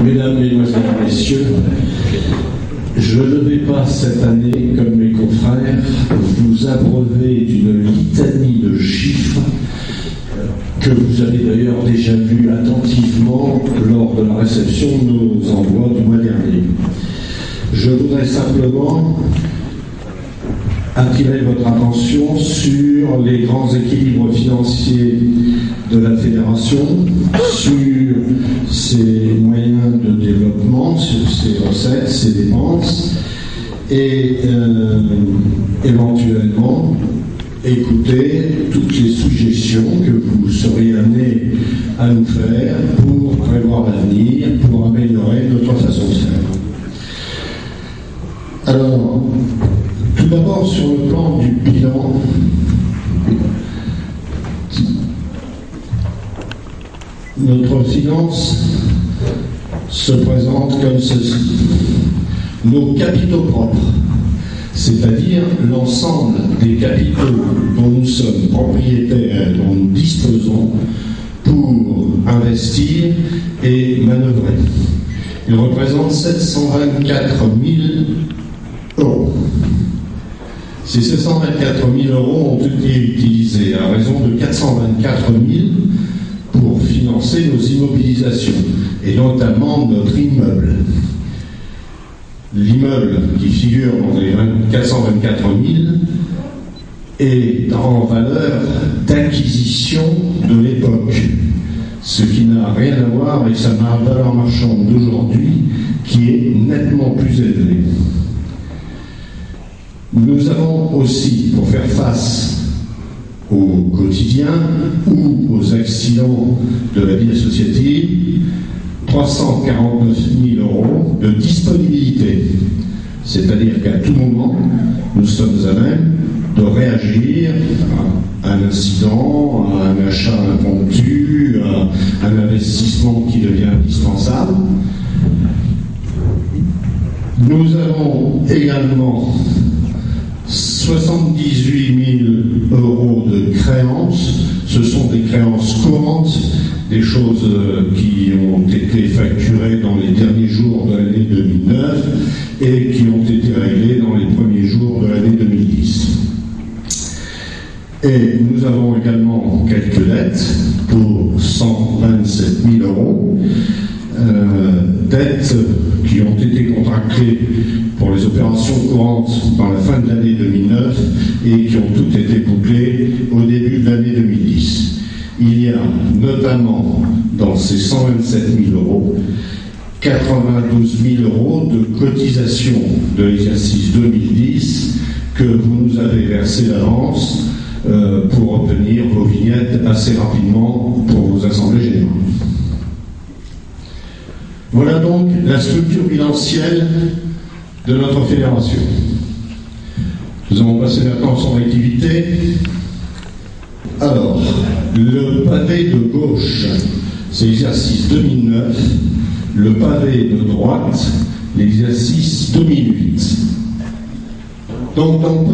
Mesdames, Mesdemoiselles, Messieurs, je ne vais pas cette année, comme mes confrères, vous abreuver d'une litanie de chiffres que vous avez d'ailleurs déjà vu attentivement lors de la réception de nos envois du mois dernier. Je voudrais simplement attirer votre attention sur les grands équilibres financiers de la Fédération, sur ses moyens de développement, sur ses recettes, ses dépenses, et éventuellement écouter toutes les suggestions que vous seriez amenés à nous faire pour prévoir l'avenir, pour améliorer notre façon de faire. Alors, tout d'abord, sur le plan du bilan, notre finance se présente comme ceci. Nos capitaux propres, c'est-à-dire l'ensemble des capitaux dont nous sommes propriétaires, dont nous disposons pour investir et manœuvrer. Ils représentent 724 000 euros. Ces 724 000 euros ont été utilisés à raison de 424 000 pour financer nos immobilisations, et notamment notre immeuble. L'immeuble qui figure dans les 424 000 est en valeur d'acquisition de l'époque, ce qui n'a rien à voir avec sa valeur marchande d'aujourd'hui, qui est nettement plus élevée. Nous avons aussi, pour faire face au quotidien ou aux accidents de la vie associative, 349 000 euros de disponibilité. C'est-à-dire qu'à tout moment, nous sommes à même de réagir à un incident, à un achat impromptu, à un investissement qui devient indispensable. Nous avons également 78 000 euros de créances. Ce sont des créances courantes, des choses qui ont été facturées dans les derniers jours de l'année 2009 et qui ont été réglées dans les premiers jours de l'année 2010. Et nous avons également quelques dettes pour 127 000 euros, dettes qui ont été contractées pour les opérations courantes dans la fin de l'année 2009 et qui ont toutes été bouclées au début de l'année 2010. Il y a notamment dans ces 127 000 euros 92 000 euros de cotisation de l'exercice 2010 que vous nous avez versé d'avance pour obtenir vos vignettes assez rapidement pour vos assemblées générales. Voilà donc la structure bilancielle de notre fédération. Nous allons passer maintenant à son activité. Alors, le pavé de gauche, c'est l'exercice 2009, le pavé de droite, l'exercice 2008. Donc, dans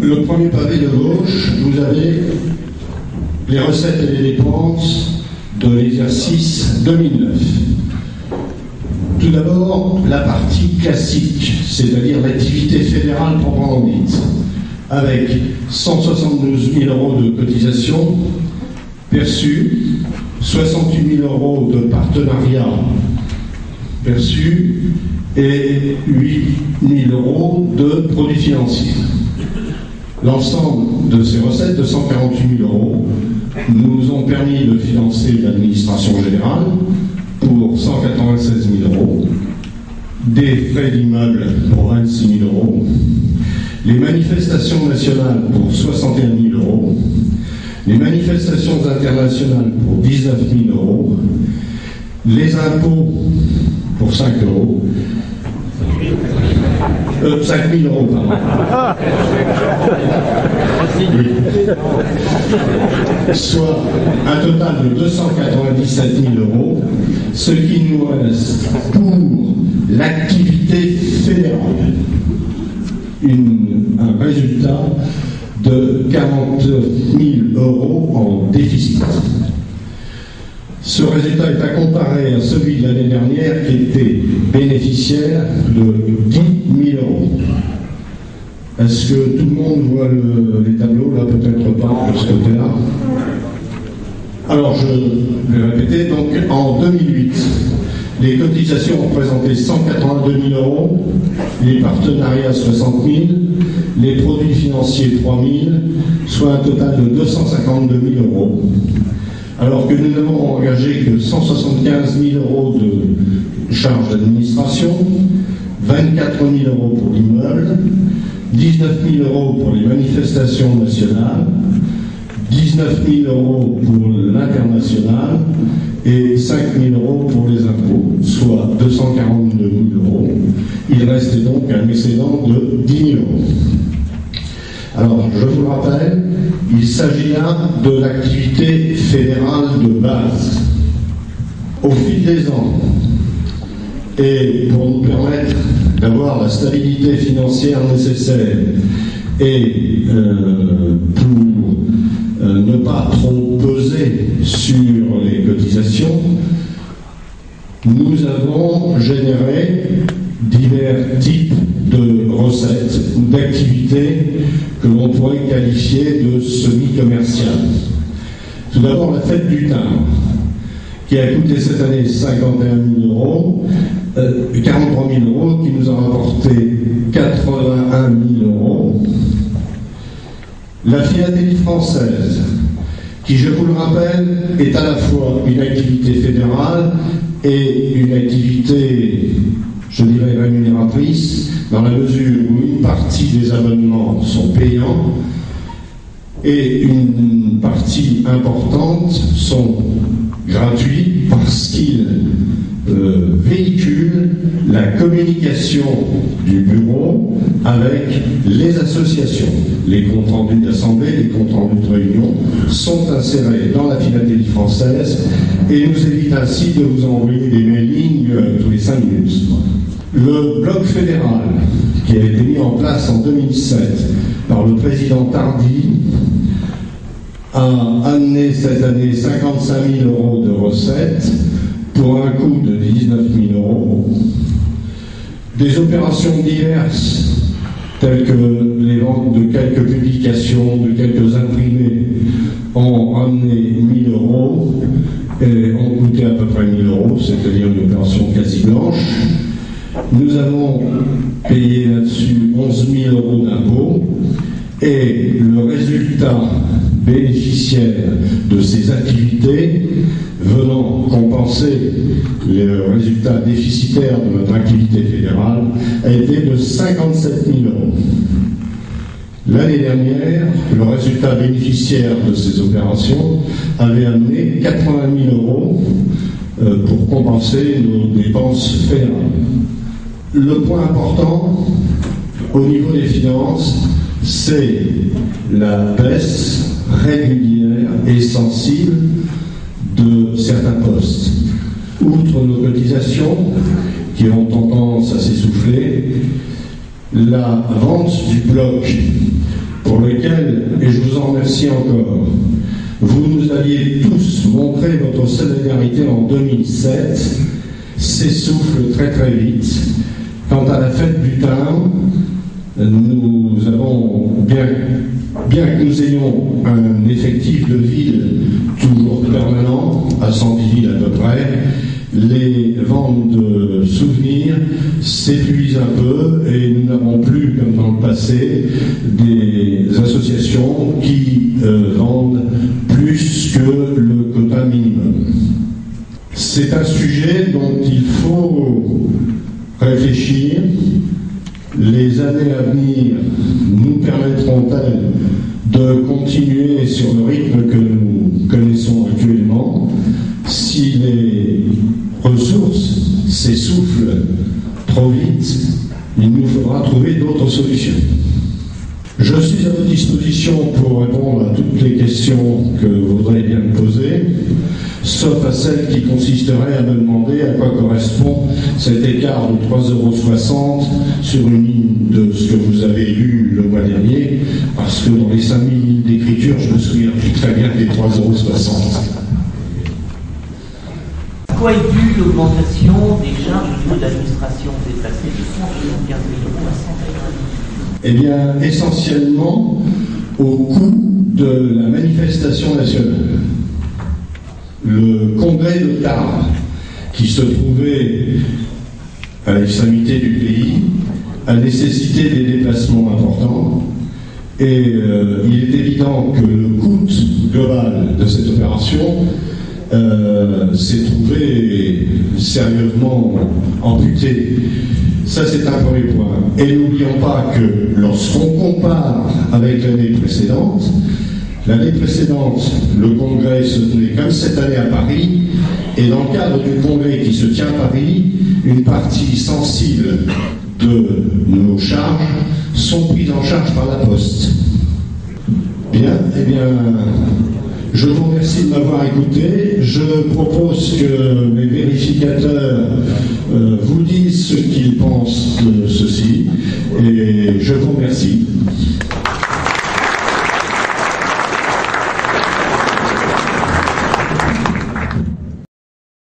le premier pavé de gauche, vous avez les recettes et les dépenses de l'exercice 2009. Tout d'abord, la partie classique, c'est-à-dire l'activité fédérale proprement dite, avec 172 000 euros de cotisation perçus, 68 000 euros de partenariat perçus et 8 000 euros de produits financiers. L'ensemble de ces recettes de 148 000 euros nous ont permis de financer l'administration générale pour 196 000 euros, des frais d'immeuble pour 26 000 euros, les manifestations nationales pour 61 000 euros, les manifestations internationales pour 19 000 euros, les impôts pour 5 euros, 5 000 euros, pardon. Oui. Soit un total de 297 000 euros, ce qui nous reste pour l'activité fédérale. Un résultat de 40 000 euros en déficit. Ce résultat est à comparer à celui de l'année dernière qui était bénéficiaire de 10 000 euros. Est-ce que tout le monde voit les tableaux? Là, peut-être pas de ce côté-là. Alors, je vais répéter. Donc, en 2008, les cotisations représentaient 182 000 euros, les partenariats 60 000, les produits financiers 3 000, soit un total de 252 000 euros. Alors que nous n'avons engagé que 175 000 euros de charges d'administration, 24 000 euros pour l'immeuble, 19 000 euros pour les manifestations nationales, 19 000 euros pour l'international et 5 000 euros pour les impôts, soit 242 000 euros. Il restait donc un excédent de 10 000 euros. Alors, je vous le rappelle, il s'agit là de l'activité fédérale de base. Au fil des ans, et pour nous permettre d'avoir la stabilité financière nécessaire et pour ne pas trop peser sur les cotisations, nous avons généré divers types de recettes ou d'activités que l'on pourrait qualifier de semi-commerciales. Tout d'abord, la fête du timbre, qui a coûté cette année 51 000 euros, 43 000 euros, qui nous a rapporté 81 000 euros. La philatélie française, qui, je vous le rappelle, est à la fois une activité fédérale et une activité, je dirais, rémunératrice, dans la mesure où une partie des abonnements sont payants et une partie importante sont gratuits parce qu'ils véhiculent la communication du bureau avec les associations. Les comptes rendus d'assemblée, les comptes rendus de réunion sont insérés dans la philatélie française et nous évite ainsi de vous envoyer des mailings tous les 5 minutes. Le bloc fédéral, qui a été mis en place en 2007 par le président Tardy, a amené cette année 55 000 euros de recettes pour un coût de 19 000 euros. Des opérations diverses, telles que les ventes de quelques publications, de quelques imprimés, ont amené 1 000 euros et ont coûté à peu près 1 000 euros, c'est-à-dire une opération quasi blanche. Nous avons payé là-dessus 11 000 euros d'impôts et le résultat bénéficiaire de ces activités venant compenser les résultats déficitaires de notre activité fédérale a été de 57 000 euros. L'année dernière, le résultat bénéficiaire de ces opérations avait amené 80 000 euros pour compenser nos dépenses fédérales. Le point important au niveau des finances, c'est la baisse régulière et sensible de certains postes. Outre nos cotisations, qui ont tendance à s'essouffler, la vente du bloc, pour lequel, et je vous en remercie encore, vous nous aviez tous montré votre solidarité en 2007, s'essouffle très très vite. Quant à la fête du timbre, nous avons, bien que nous ayons un effectif de ville toujours permanent, à 110 000 à peu près, les ventes de souvenirs s'épuisent un peu et nous n'avons plus, comme dans le passé, des associations qui vendent plus que le quota minimum. C'est un sujet dont il faut réfléchir. Les années à venir nous permettront-elles de continuer sur le rythme que nous connaissons actuellement? Si les ressources s'essoufflent trop vite, il nous faudra trouver d'autres solutions. Je suis à votre disposition pour répondre à toutes les questions que vous voudrez bien me poser, sauf à celle qui consisterait à me demander à quoi correspond cet écart de 3,60 € sur une ligne de ce que vous avez lu le mois dernier, parce que dans les 5000 lignes d'écriture, je me souviens plus très bien des 3,60 €. À quoi est due l'augmentation des charges au niveau de l'administration déplacée de 175 000 € à 190 000 €? Eh bien, essentiellement au coût de la manifestation nationale. Le congrès de Tarbes, qui se trouvait à l'extrémité du pays, a nécessité des déplacements importants et il est évident que le coût global de cette opération s'est trouvé sérieusement amputé. Ça, c'est un premier point. Et n'oublions pas que lorsqu'on compare avec l'année précédente, le congrès se tenait comme cette année à Paris, et dans le cadre du congrès qui se tient à Paris, une partie sensible de nos charges sont prises en charge par la Poste. Bien, eh bien, je vous remercie de m'avoir écouté. Je propose que mes vérificateurs vous disent ce qu'ils pensent de